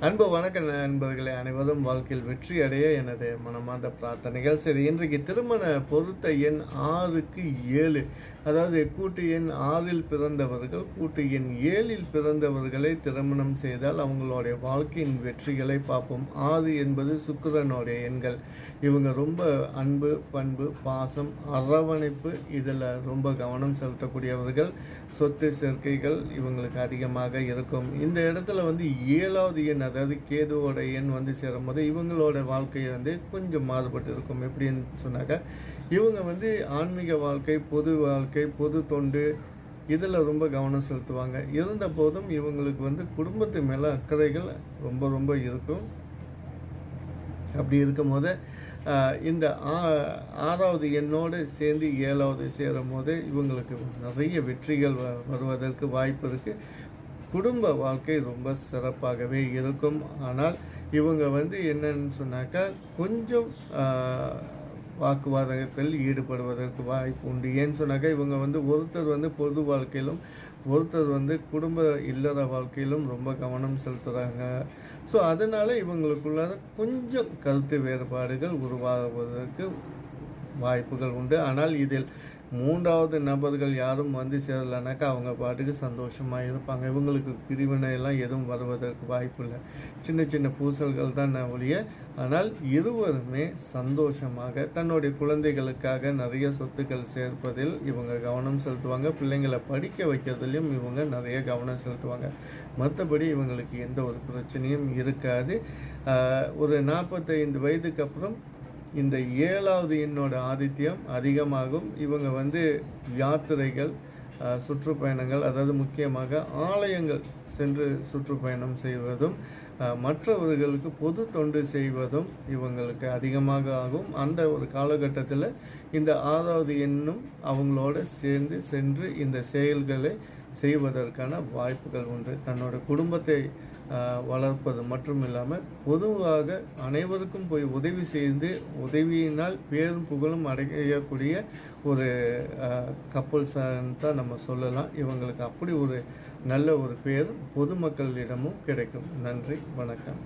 அன்பு வணக்க நண்பர்களே, அனைவரும் வாழ்க்கையில் வெற்றி அடைய எனது மனமார்ந்த பிரார்த்தனைகள். சரி, இன்றைக்கு திருமண பொருத்த எண் 6க்கு 7, அதாவது கூட்டு எண் 6இல் பிறந்தவர்கள் கூட்டு எண் 7இல் பிறந்தவர்களை திருமணம் செய்தால் அவங்களுடைய வாழ்க்கையின் வெற்றிகளை பார்ப்போம். 6 என்பது சுக்கிரனுடைய எண்கள். இவங்க ரொம்ப அன்பு, பண்பு, பாசம், அரவணைப்பு இதில் ரொம்ப கவனம் செலுத்தக்கூடியவர்கள். சொத்து சேர்க்கைகள் இவங்களுக்கு அதிகமாக இருக்கும். இந்த இடத்துல 7வது எண், அதாவது கேதுவோட எண் சேரும்போது இவங்களோட வாழ்க்கை கொஞ்சம் மாறுபட்டு இருக்கும். எப்படின்னு சொன்னாக்கா, இவங்க ஆன்மீக வாழ்க்கை, பொது வாழ்க்கை, பொது தொண்டு இதில் ரொம்ப கவனம் செலுத்துவாங்க. இருந்த போதும் இவங்களுக்கு குடும்பத்து மேலே அக்கறைகள் ரொம்ப ரொம்ப இருக்கும். அப்படி இருக்கும் போது இந்த 6வது எண்ணோடு சேர்ந்து 7வது சேரும் போது இவங்களுக்கு நிறைய வெற்றிகள் வருவதற்கு வாய்ப்பு இருக்குது. குடும்ப வாழ்க்கை ரொம்ப சிறப்பாகவே இருக்கும். ஆனால் இவங்க என்னன்னு சொன்னாக்கா, கொஞ்சம் வாக்குவாதத்தில் ஈடுபடுவதற்கு வாய்ப்பு உண்டு. ஏன்னு சொன்னாக்கா, இவங்க ஒருத்தர் பொது வாழ்க்கையிலும் ஒருத்தர் குடும்ப இல்லற வாழ்க்கையிலும் ரொம்ப கவனம் செலுத்துகிறாங்க. ஸோ அதனால் இவங்களுக்குள்ள கொஞ்சம் கருத்து வேறுபாடுகள் உருவாகுவதற்கு வாய்ப்புகள் உண்டு. ஆனால் இதில் 3வது நபர்கள் யாரும் சேரலைனாக்கா அவங்க பாட்டுக்கு சந்தோஷமாக இருப்பாங்க. இவங்களுக்கு பிரிவினையெல்லாம் எதுவும் வருவதற்கு வாய்ப்பு இல்லை. சின்ன சின்ன பூசல்கள் தான் ஒழிய. ஆனால் இருவருமே சந்தோஷமாக தன்னுடைய குழந்தைகளுக்காக நிறைய சொத்துக்கள் சேர்ப்பதில் இவங்க கவனம் செலுத்துவாங்க. பிள்ளைங்களை படிக்க வைக்கிறதுலையும் இவங்க நிறைய கவனம் செலுத்துவாங்க. மற்றபடி இவங்களுக்கு எந்த ஒரு பிரச்சனையும் இருக்காது. ஒரு 45 வயதுக்கு அப்புறம் இந்த 7வது எண்ணோட ஆதித்யம் அதிகமாகும். இவங்க யாத்திரைகள், சுற்றுப்பயணங்கள், அதாவது முக்கியமாக ஆலயங்கள் சென்று சுற்றுப்பயணம் செய்வதும் மற்றவர்களுக்கு பொது தொண்டு செய்வதும் இவங்களுக்கு அதிகமாக ஆகும். அந்த ஒரு காலகட்டத்தில் இந்த 6வது எண்ணும் அவங்களோட சேர்ந்து சென்று இந்த செயல்களை செய்வதற்கான வாய்ப்புகள் உண்டு. தன்னோட குடும்பத்தை வளர்ப்பது மட்டும் இல்லாமல் பொதுவாக அனைவருக்கும் போய் உதவி செய்து உதவியினால் பேரும் புகழும் அடையக்கூடிய ஒரு கப்பல்ஸ் தான் நம்ம சொல்லலாம். இவங்களுக்கு அப்படி ஒரு நல்ல ஒரு பேர் பொதுமக்களிடமும் கிடைக்கும். நன்றி, வணக்கம்.